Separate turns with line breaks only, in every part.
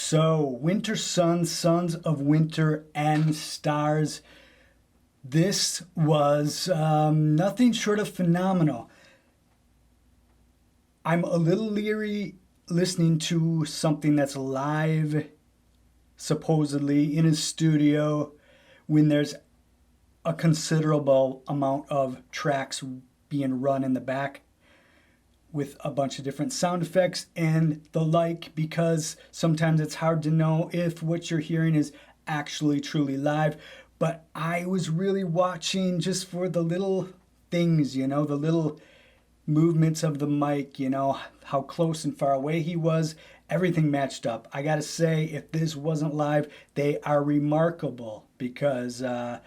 So, Wintersun, Sons of Winter and Stars. This was nothing short of phenomenal. I'm a little leery listening to something that's live, supposedly in a studio, when there's a considerable amount of tracks being run in the back with a bunch of different sound effects and the like, because sometimes it's hard to know if what you're hearing is actually truly live. But I was really watching just for the little things, the little movements of the mic, how close and far away he was. Everything matched up. I gotta say, if this wasn't live, they are remarkable because, I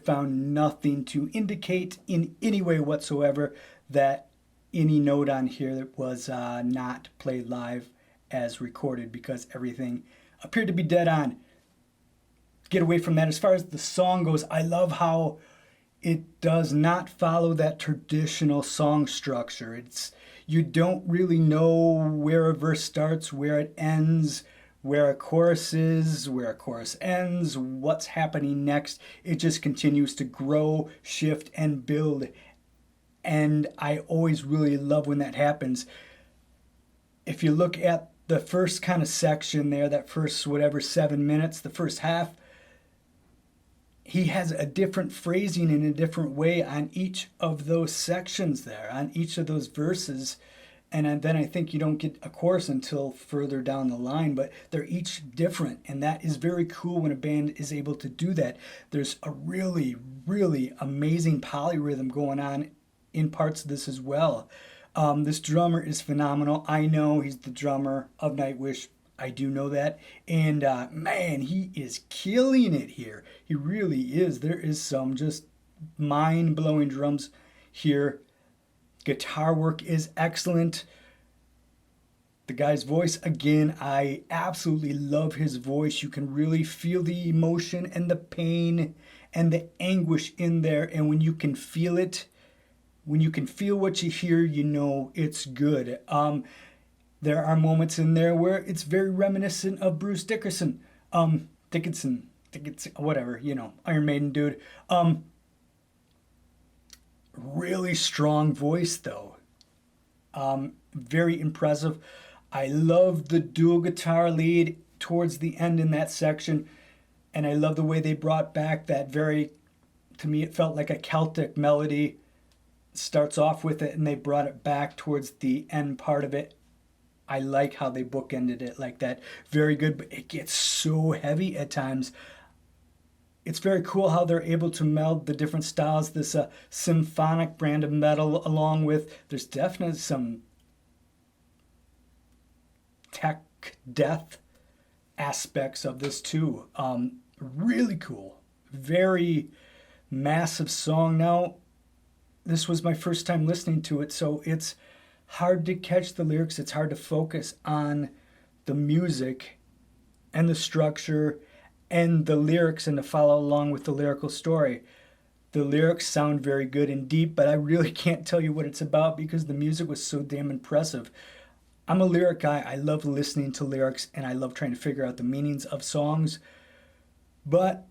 found nothing to indicate in any way whatsoever that any note on here was not played live as recorded, because everything appeared to be dead on. Get away from that. As far as the song goes, I love how it does not follow that traditional song structure. You don't really know where a verse starts, where it ends, where a chorus is, where a chorus ends, what's happening next. It just continues to grow, shift, and build. And I always really love when that happens. If you look at the first kind of section there, that first 7 minutes, the first half, he has a different phrasing in a different way on each of those sections there, on each of those verses. And then I think you don't get a chorus until further down the line, but they're each different. And that is very cool when a band is able to do that. There's a really, really amazing polyrhythm going on in parts of this as well. This drummer is phenomenal. I know he's the drummer of Nightwish. I do know that. And man, he is killing it here. He really is. There is some just mind-blowing drums here. Guitar work is excellent. The guy's voice, again, I absolutely love his voice. You can really feel the emotion and the pain and the anguish in there. And when you can feel it, when you can feel what you hear, it's good. There are moments in there where it's very reminiscent of Bruce Dickinson, whatever, Iron Maiden dude. Really strong voice though. Very impressive. I love the dual guitar lead towards the end in that section, and I love the way they brought back that to me it felt like a Celtic melody. Starts off with it and they brought it back towards the end part of it. I like how they bookended it like that. Very good, but it gets so heavy at times. It's very cool how they're able to meld the different styles, this symphonic brand of metal, along with, there's definitely some tech death aspects of this too. Really cool. Very massive song. Now, this was my first time listening to it, so it's hard to catch the lyrics. It's hard to focus on the music and the structure and the lyrics and to follow along with the lyrical story. The lyrics sound very good and deep, but I really can't tell you what it's about because the music was so damn impressive. I'm a lyric guy. I love listening to lyrics and I love trying to figure out the meanings of songs, but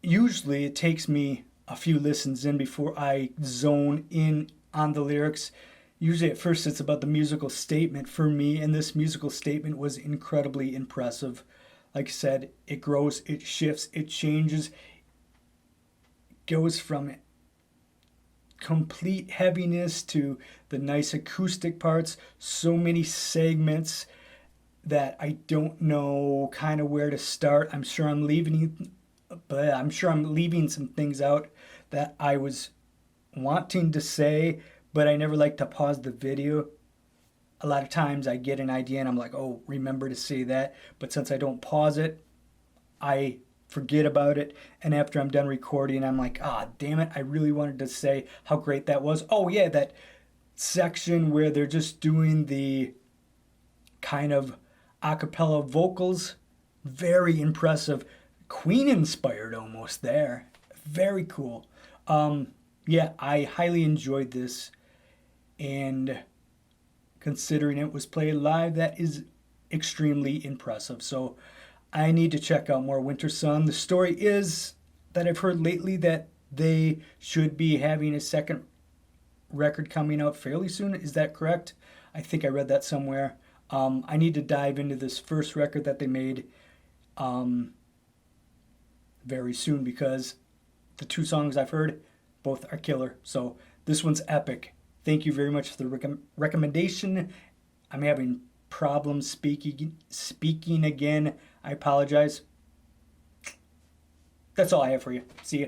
usually it takes me a few listens in before I zone in on the lyrics. Usually at first it's about the musical statement for me, and this musical statement was incredibly impressive. Like I said, it grows, it shifts, it changes, goes from complete heaviness to the nice acoustic parts. So many segments that I don't know kind of where to start. I'm sure I'm leaving some things out that I was wanting to say, but I never like to pause the video. A lot of times I get an idea and I'm like, oh, remember to say that. But since I don't pause it, I forget about it. And after I'm done recording, I'm like, damn it, I really wanted to say how great that was. Oh yeah, that section where they're just doing the kind of a cappella vocals. Very impressive. Queen inspired almost there. Very cool. I highly enjoyed this, and considering it was played live, that is extremely impressive. So I need to check out more Wintersun. The story is that I've heard lately that they should be having a second record coming out fairly soon. Is that correct? I think I read that somewhere. I need to dive into this first record that they made very soon, because the two songs I've heard, both are killer. So this one's epic. Thank you very much for the recommendation. I'm having problems speaking again. I apologize. That's all I have for you. See ya.